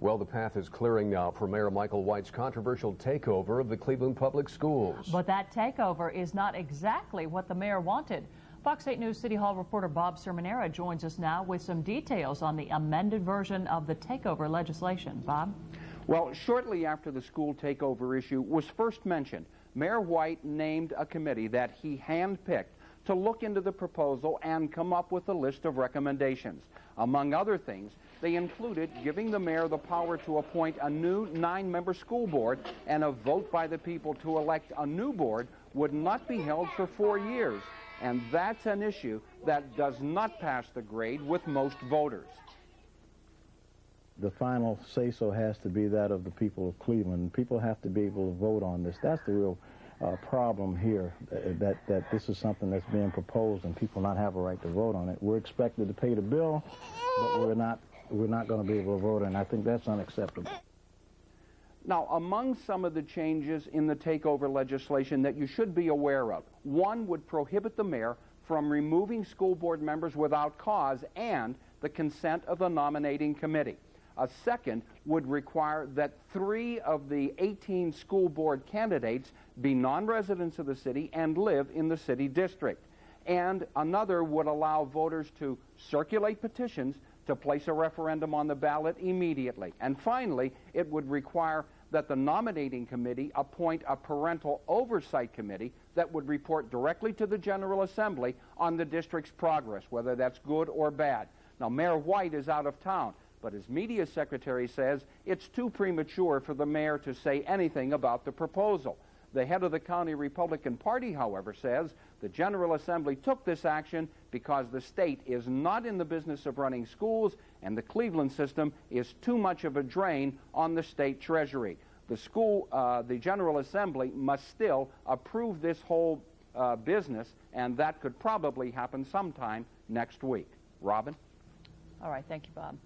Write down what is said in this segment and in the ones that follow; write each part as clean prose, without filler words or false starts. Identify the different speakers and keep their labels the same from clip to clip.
Speaker 1: Well, the path is clearing now for Mayor Michael White's controversial takeover of the Cleveland Public Schools.
Speaker 2: But that takeover is not exactly what the mayor wanted. Fox 8 News City Hall reporter Bob Sermonera joins us now with some details on the amended version of the takeover legislation. Bob?
Speaker 3: Well, shortly after the school takeover issue was first mentioned, Mayor White named a committee that he handpicked to look into the proposal and come up with a list of recommendations. Among other things, they included giving the mayor the power to appoint a new 9-member school board, and a vote by the people to elect a new board would not be held for 4 years. And that's an issue that does not pass the grade with most voters.
Speaker 4: The final say-so has to be that of the people of Cleveland. People have to be able to vote on this. That's the real problem here, that this is something that's being proposed and people not have a right to vote on it. We're expected to pay the bill, but we're not going to be able to vote, and I think that's unacceptable.
Speaker 3: Now, among some of the changes in the takeover legislation that you should be aware of, one would prohibit the mayor from removing school board members without cause and the consent of the nominating committee. A second would require that 3 of the 18 school board candidates be non-residents of the city and live in the city district. And another would allow voters to circulate petitions to place a referendum on the ballot immediately. And finally, it would require that the nominating committee appoint a parental oversight committee that would report directly to the General Assembly on the district's progress, whether that's good or bad. Now, Mayor White is out of town, but his media secretary says it's too premature for the mayor to say anything about the proposal. The head of the county Republican Party, however, says the General Assembly took this action because the state is not in the business of running schools, and the Cleveland system is too much of a drain on the state treasury. The General Assembly must still approve this whole business, and that could probably happen sometime next week. Robin?
Speaker 2: All right, thank you, Bob.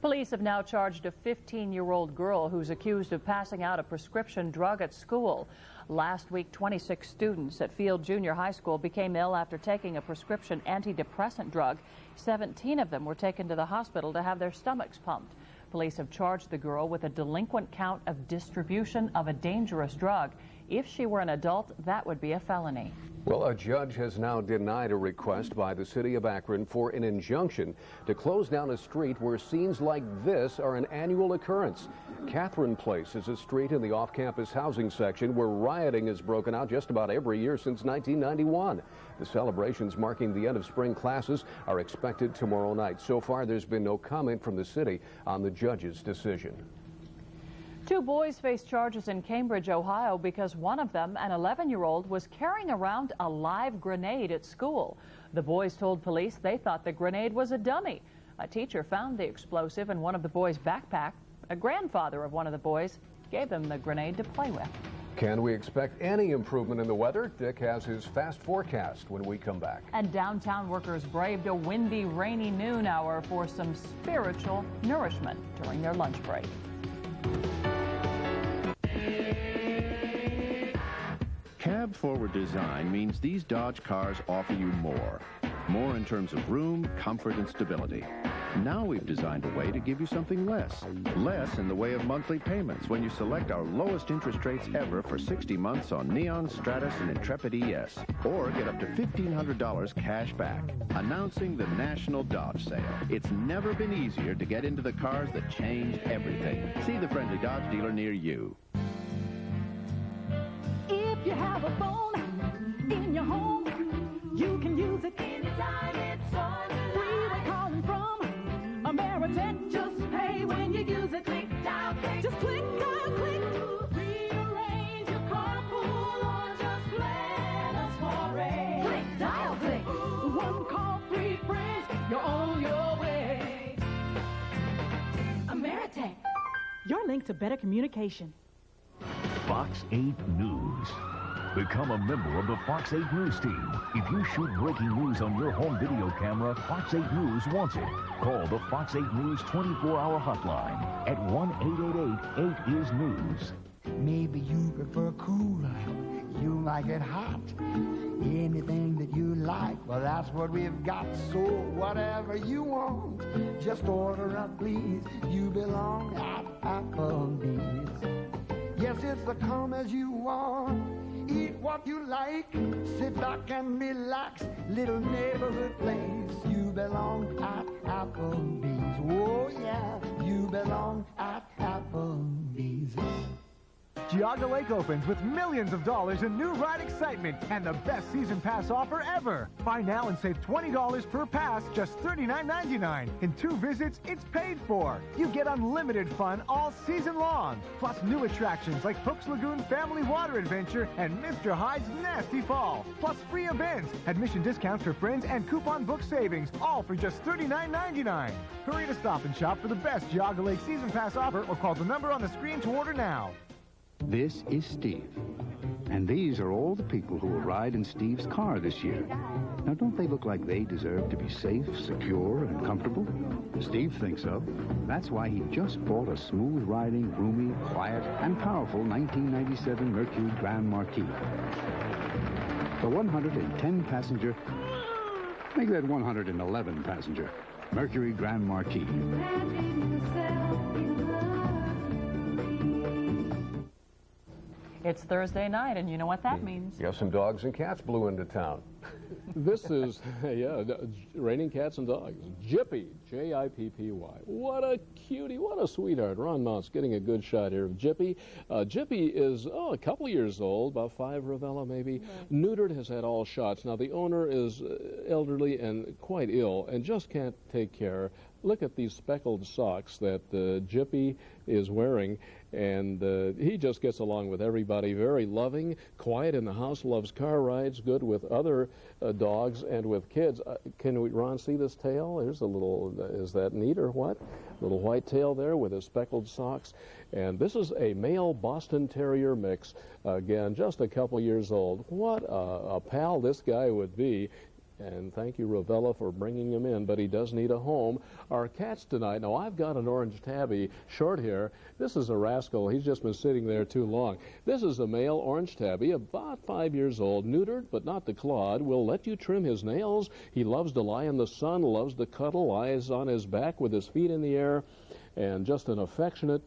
Speaker 2: Police have now charged a 15-year-old girl who's accused of passing out a prescription drug at school. Last week, 26 students at Field Junior High School became ill after taking a prescription antidepressant drug. 17 of them were taken to the hospital to have their stomachs pumped. Police have charged the girl with a delinquent count of distribution of a dangerous drug. If she were an adult, that would be a felony.
Speaker 1: Well, a judge has now denied a request by the city of Akron for an injunction to close down a street where scenes like this are an annual occurrence. Catherine Place is a street in the off-campus housing section where rioting has broken out just about every year since 1991. The celebrations marking the end of spring classes are expected tomorrow night. So far, there's been no comment from the city on the judge's decision.
Speaker 2: 2 boys face charges in Cambridge, Ohio, because one of them, an 11-year-old, was carrying around a live grenade at school. The boys told police they thought the grenade was a dummy. A teacher found the explosive in one of the boys' backpack. A grandfather of one of the boys gave them the grenade to play with.
Speaker 1: Can we expect any improvement in the weather? Dick has his fast forecast when we come back.
Speaker 2: And downtown workers braved a windy, rainy noon hour for some spiritual nourishment during their lunch break.
Speaker 5: Cab forward design means these Dodge cars offer you more. More in terms of room, comfort, and stability. Now we've designed a way to give you something less. Less in the way of monthly payments when you select our lowest interest rates ever for 60 months on Neon, Stratus, and Intrepid ES. Or get up to $1,500 cash back. Announcing the National Dodge Sale. It's never been easier to get into the cars that change everything. See the friendly Dodge dealer near you.
Speaker 6: If you have a phone in your home, you can use it anytime it's on the line. Freeway calling from Ameritech. Just pay when you use it. Click, dial, click. Just click, dial, click. Rearrange your carpool or just plan a soiree. Click, dial, click. One call, 3 friends. You're on your way. Ameritech, your link to better communication.
Speaker 7: Fox 8 News. Become a member of the Fox 8 News team. If you shoot breaking news on your home video camera, Fox 8 News wants it. Call the Fox 8 News 24-hour hotline at 1-888-8IS-NEWS.
Speaker 8: Maybe you prefer cooler. You like it hot. Anything that you like, well, that's what we've got. So whatever you want, just order up, please. You belong at Applebee's. Yes, it's a come as you want, eat what you like, sit back and relax, little neighborhood place. You belong at Applebee's. Oh yeah, you belong at Applebee's.
Speaker 9: Geauga Lake opens with millions of dollars in new ride excitement and the best season pass offer ever. Buy now and save $20 per pass, just $39.99. In 2 visits, it's paid for. You get unlimited fun all season long, plus new attractions like Hook's Lagoon Family Water Adventure and Mr. Hyde's Nasty Fall, plus free events, admission discounts for friends, and coupon book savings, all for just $39.99. Hurry to Stop and Shop for the best Geauga Lake season pass offer or call the number on the screen to order now.
Speaker 10: This is Steve, and these are all the people who will ride in Steve's car this year. Now, don't they look like they deserve to be safe, secure, and comfortable? Steve thinks so. That's why he just bought a smooth-riding, roomy, quiet, and powerful 1997 Mercury Grand Marquis. The 110-passenger, make that 111-passenger, Mercury Grand Marquis.
Speaker 2: It's Thursday night, and you know what that means.
Speaker 1: Yes, some dogs and cats blew into town.
Speaker 11: This is, raining cats and dogs. Jippy, J-I-P-P-Y. What a cutie, what a sweetheart. Ron Mount's getting a good shot here of Jippy. Jippy is, a couple years old, about 5, Ravella maybe. Right. Neutered, has had all shots. Now, the owner is elderly and quite ill and just can't take care. Look at these speckled socks that Jippy is wearing, and he just gets along with everybody. Very loving, quiet in the house, loves car rides, good with other dogs and with kids. Can we, Ron, see this tail? There's a little, is that neat or what? Little white tail there with his speckled socks. And this is a male Boston Terrier mix. Again, just a couple years old. What a pal this guy would be. And thank you, Ravella, for bringing him in, but he does need a home. Our cats tonight, now I've got an orange tabby, short hair. This is a rascal. He's just been sitting there too long. This is a male orange tabby, about 5 years old, neutered, but not declawed. Will let you trim his nails. He loves to lie in the sun, loves to cuddle, lies on his back with his feet in the air. And just an affectionate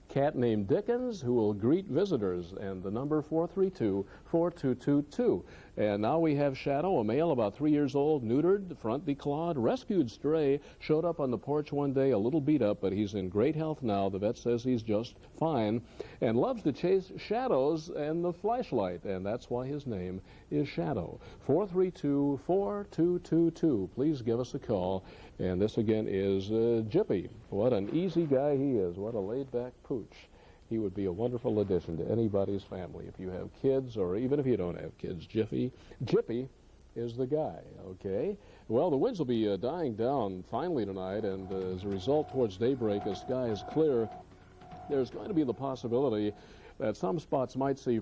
Speaker 11: cat named Dickens who will greet visitors. And the number 432-4222. And now we have Shadow, a male about 3 years old, neutered, front declawed, rescued stray, showed up on the porch one day, a little beat up, but he's in great health now. The vet says he's just fine, and loves to chase shadows and the flashlight, and that's why his name is Shadow. 432-4222. Please give us a call. And this again is Jippy. What an easy guy he is. What a laid-back pooch. He would be a wonderful addition to anybody's family. If you have kids, or even if you don't have kids, Jippy is the guy, okay? Well, the winds will be dying down finally tonight, and as a result, towards daybreak, as sky is clear, there's going to be the possibility that some spots might see